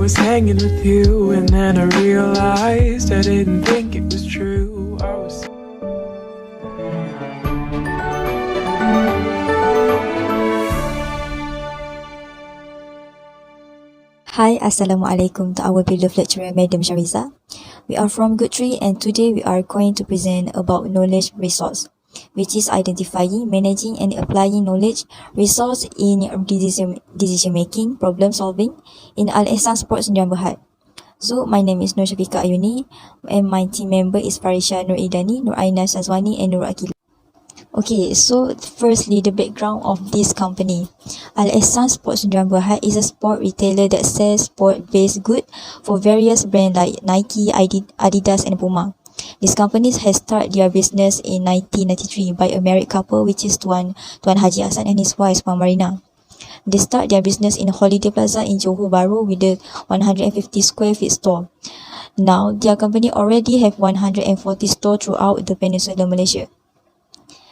Was hanging with you and then I realized I didn't think it was true. Hi, Assalamualaikum to our beloved lecturer, Madam SHAHRIZA. We are from Good Tree and today we are going to present about knowledge resource, which is identifying, managing and applying knowledge resource in decision making, problem solving in Al-Ikhsan Sports Sdn Bhd. So, my name is SYAFIQA AYUNI and my team member is FARISYA, ADS503, SYAZWANI and NURUL. Okay, so firstly, the background of this company. Al-Ikhsan Sports Sdn Bhd is a sport retailer that sells sport-based goods for various brands like Nike, Adidas and Puma. This company has started their business in 1993 by a married couple, which is Tuan Haji Hassan and his wife, Puan Marina. They start their business in Holiday Plaza in Johor Bahru with a 150 square feet store. Now, their company already have 140 stores throughout the Peninsula Malaysia.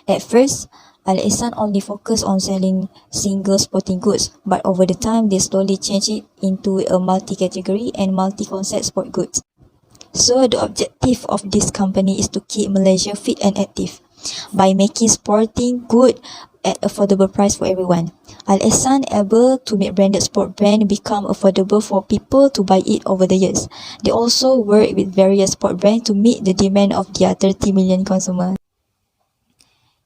At first, Al-Ikhsan only focused on selling single sporting goods, but over the time, they slowly changed it into a multi-category and multi-concept sport goods. So, the objective of this company is to keep Malaysia fit and active by making sporting good at affordable price for everyone. Al-Ikhsan able to make branded sport brand become affordable for people to buy it over the years. They also work with various sport brands to meet the demand of their 30 million consumers.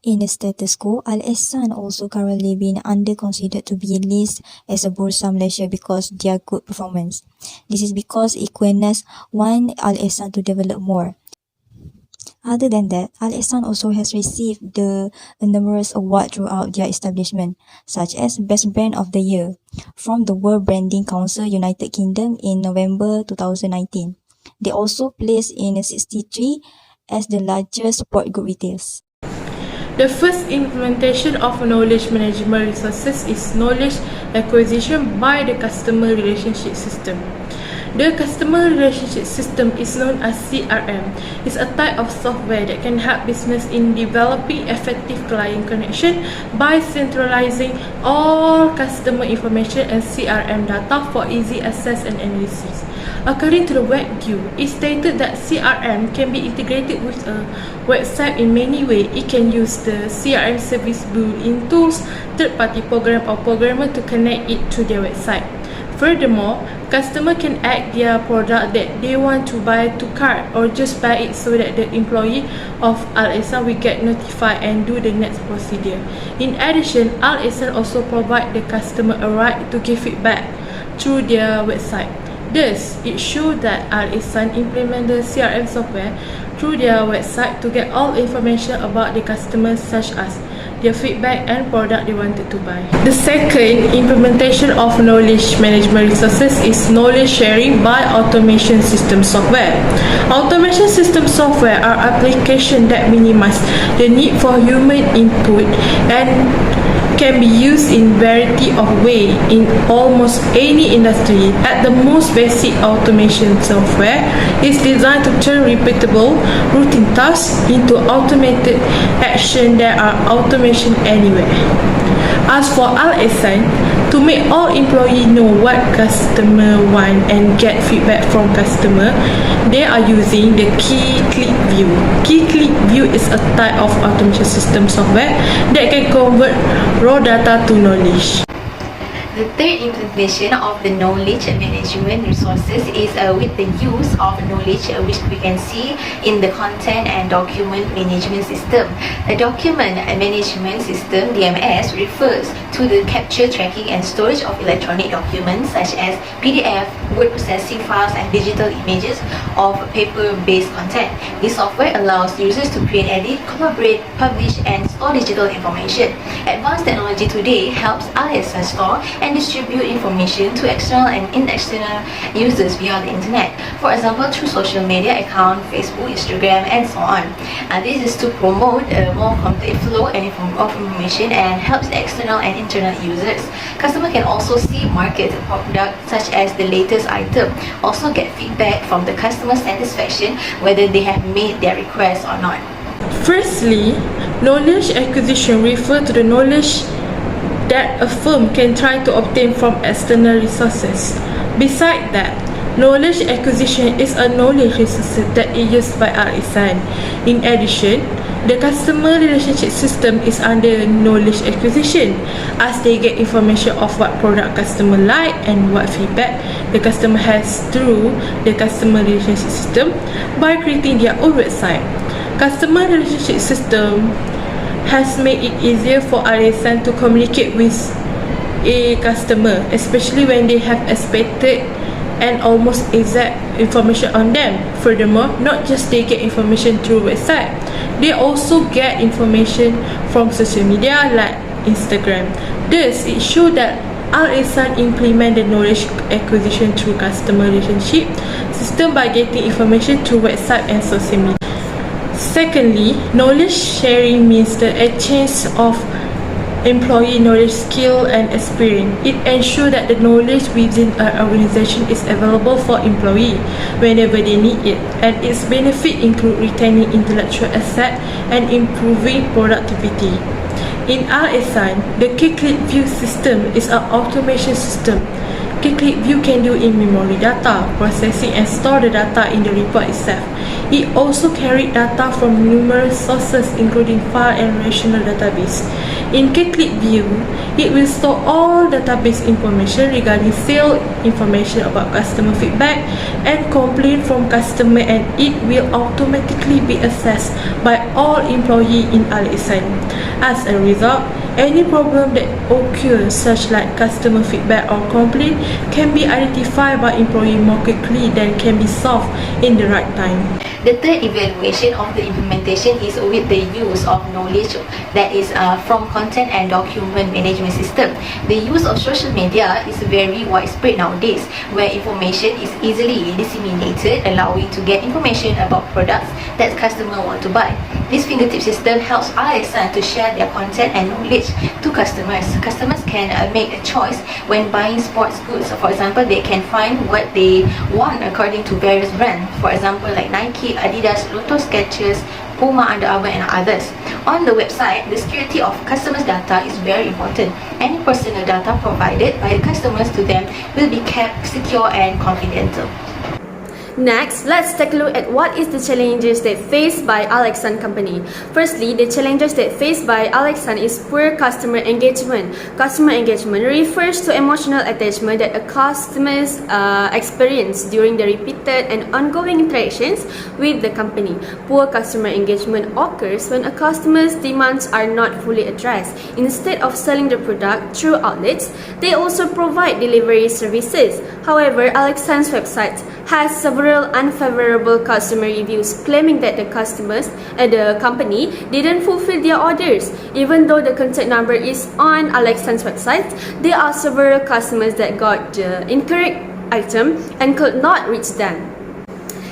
In the status quo, Al-Ikhsan also currently being considered to be listed as a Bursa Malaysia because their good performance. This is because Equinas want Al-Ikhsan to develop more. Other than that, Al-Ikhsan also has received numerous awards throughout their establishment, such as Best Brand of the Year from the World Branding Council United Kingdom in November 2019. They also placed in 63 as the largest sport good retailers. The first implementation of knowledge management resources is knowledge acquisition by the customer relationship system. The customer relationship system is known as CRM. It's a type of software that can help business in developing effective client connection by centralizing all customer information and CRM data for easy access and analysis. According to the WebView, it stated that CRM can be integrated with a website in many ways. It can use the CRM service built-in tools, third-party program or programmer to connect it to their website. Furthermore, customer can add their product that they want to buy to cart or just buy it so that the employee of Al-Ikhsan will get notified and do the next procedure. In addition, Al-Ikhsan also provide the customer a right to give feedback through their website. Thus, it shows that Al-Ikhsan implement the CRM software through their website to get all information about the customers such as their feedback and product they wanted to buy. The second implementation of knowledge management resources is knowledge sharing by automation system software. Automation system software are applications that minimize the need for human input and can be used in variety of ways in almost any industry. At the most basic, automation software is designed to turn repeatable routine tasks into automated action that are automation anywhere. As for Al-Ikhsan, to make all employees know what customer want and get feedback from customer, they are using the Key Click View. Key Click View is a type of automation system software that can convert raw data to knowledge. The third implementation of the knowledge management resources is with the use of knowledge, which we can see in the content and document management system. The document management system, DMS, refers to the capture, tracking and storage of electronic documents such as PDF, word processing files and digital images of paper-based content. This software allows users to create, edit, collaborate, publish and store digital information. Advanced technology today helps Al-Ikhsan store and distribute information to external and external users via the internet. For example, through social media account, Facebook, Instagram, and so on. This is to promote a more complete flow of information and helps the external and internal users. Customer can also see market products such as the latest item. Also get feedback from the customer satisfaction whether they have made their request or not. Firstly, knowledge acquisition refers to the knowledge that a firm can try to obtain from external resources. Besides that, knowledge acquisition is a knowledge resource that is used by Al-Ikhsan. In addition, the customer relationship system is under knowledge acquisition, as they get information of what product customer like and what feedback the customer has through the customer relationship system by creating their own website. Customer relationship system has made it easier for Al-Ikhsan to communicate with a customer, especially when they have expected and almost exact information on them. Furthermore, not just they get information through website, they also get information from social media like Instagram. Thus, it shows that Al-Ikhsan implement the knowledge acquisition through customer relationship system by getting information through website and social media. Secondly, knowledge sharing means the exchange of employee knowledge, skill and experience. It ensures that the knowledge within an organization is available for employee whenever they need it, and its benefits include retaining intellectual asset and improving productivity. In Al-Ikhsan, the K-Click View system is an automation system. K-Click View can do in-memory data processing and store the data in the report itself. It also carries data from numerous sources including file and relational database. In K-Click View, it will store all database information regarding sale information about customer feedback and complaint from customer, and it will automatically be accessed by all employees in Al-Ikhsan. As a result, any problem that occurs, such like customer feedback or complaint, can be identified by employee more quickly than can be solved in the right time. The third evaluation of the implementation is with the use of knowledge that is from content and document management system. The use of social media is very widespread nowadays, where information is easily disseminated, allowing to get information about products that customer want to buy. This fingertip system helps Al-Ikhsan to share their content and knowledge to customers. Customers can make a choice when buying sports goods. For example, they can find what they want according to various brands. For example, like Nike, ADS, Lotus, Skechers, Puma, Under Armour and others. On the website, the security of customers' data is very important. Any personal data provided by the customers to them will be kept secure and confidential. Next, let's take a look at what is the challenges that faced by Al-Ikhsan company. Firstly, the challenges that faced by Al-Ikhsan is poor customer engagement. Customer engagement refers to emotional attachment that a customer's experience during the repeated and ongoing interactions with the company. Poor customer engagement occurs when a customer's demands are not fully addressed. Instead of selling the product through outlets, they also provide delivery services. However, Al-Ikhsan's website has several unfavorable customer reviews claiming that the customers at the company didn't fulfill their orders. Even though the contact number is on Al-Ikhsan's website, there are several customers that got the incorrect item and could not reach them.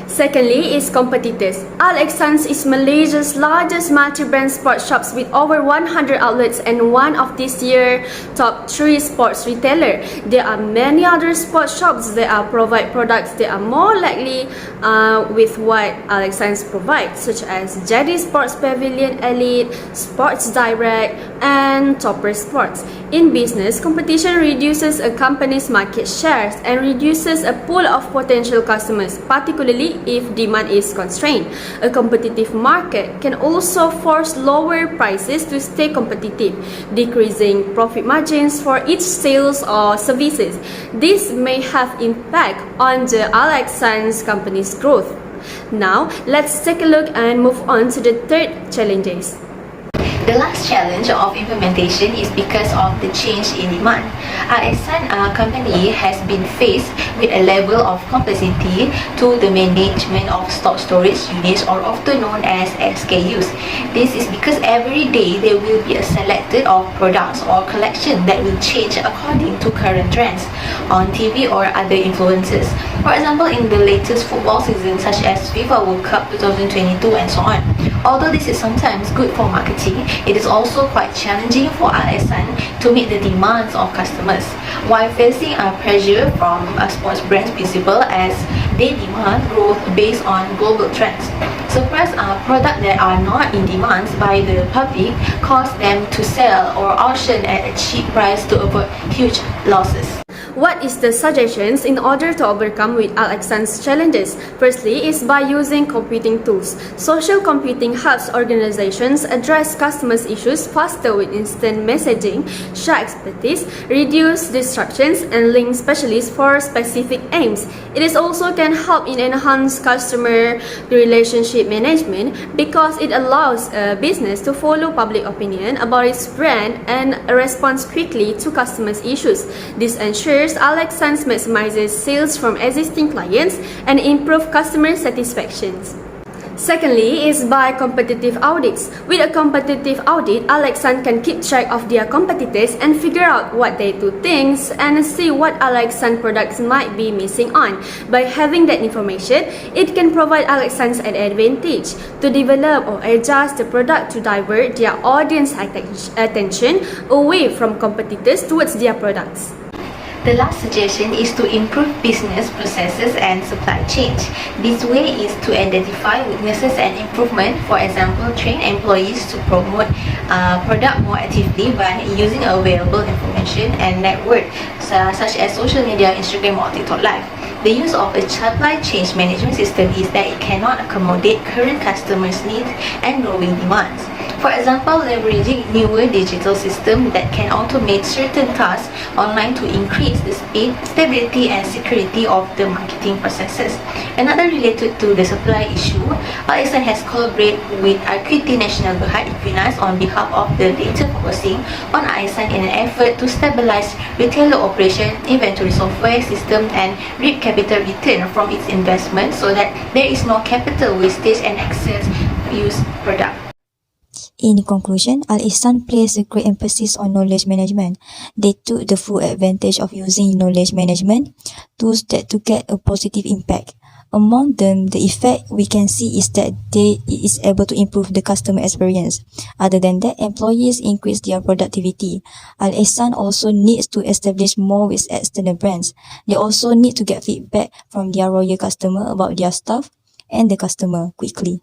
Secondly is competitors. Al-Ikhsan is Malaysia's largest multi-brand sports shops with over 100 outlets and one of this year's top 3 sports retailer. There are many other sports shops that provide products that are more likely with what Al-Ikhsan provides, such as Jadi Sports Pavilion Elite, Sports Direct, and Topper Sports. In business, competition reduces a company's market shares and reduces a pool of potential customers, particularly if demand is constrained. A competitive market can also force lower prices to stay competitive, decreasing profit margins for each sales or services. This may have impact on the Al-Ikhsan company's growth. Now, let's take a look and move on to the third challenges. The last challenge of implementation is because of the change in demand. Al-Ikhsan company has been faced with a level of complexity to the management of stock storage units, or often known as SKUs. This is because every day there will be a selected of products or collection that will change according to current trends on TV or other influences. For example, in the latest football season such as FIFA World Cup 2022 and so on. Although this is sometimes good for marketing, it is also quite challenging for Al-Ikhsan to meet the demands of customers, while facing pressure from sports brands principal as they demand growth based on global trends. Suppress products that are not in demand by the public cause them to sell or auction at a cheap price to avoid huge losses. What is the suggestions in order to overcome with Al-Ikhsan's challenges? Firstly is by using computing tools. Social computing helps organizations address customers' issues faster with instant messaging, share expertise, reduce distractions, and link specialists for specific aims. It is also can help in enhance customer relationship management because it allows a business to follow public opinion about its brand and respond quickly to customers' issues. This ensures Al-Ikhsan maximizes sales from existing clients and improve customer satisfaction. Secondly is by competitive audits. With a competitive audit, Al-Ikhsan can keep track of their competitors and figure out what they do things and see what Al-Ikhsan products might be missing on. By having that information, it can provide Al-Ikhsan an advantage to develop or adjust the product to divert their audience attention away from competitors towards their products. The last suggestion is to improve business processes and supply chain. This way is to identify weaknesses and improvement. For example, train employees to promote product more actively by using available information and network such as social media, Instagram or TikTok Live. The use of a supply chain management system is that it cannot accommodate current customers' needs and growing demands. For example, leveraging newer digital systems that can automate certain tasks online to increase the speed, stability and security of the marketing processes. Another related to the supply issue, Al-Ikhsan has collaborated with Equity National Berhad Equinas on behalf of the data focusing on Al-Ikhsan in an effort to stabilize retailer operation, inventory software system and reap capital return from its investment so that there is no capital wastage and excess use product. In conclusion, Al-Ikhsan placed a great emphasis on knowledge management. They took the full advantage of using knowledge management tools to get a positive impact. Among them, the effect we can see is that it is able to improve the customer experience. Other than that, employees increase their productivity. Al-Ikhsan also needs to establish more with external brands. They also need to get feedback from their loyal customer about their staff and the customer quickly.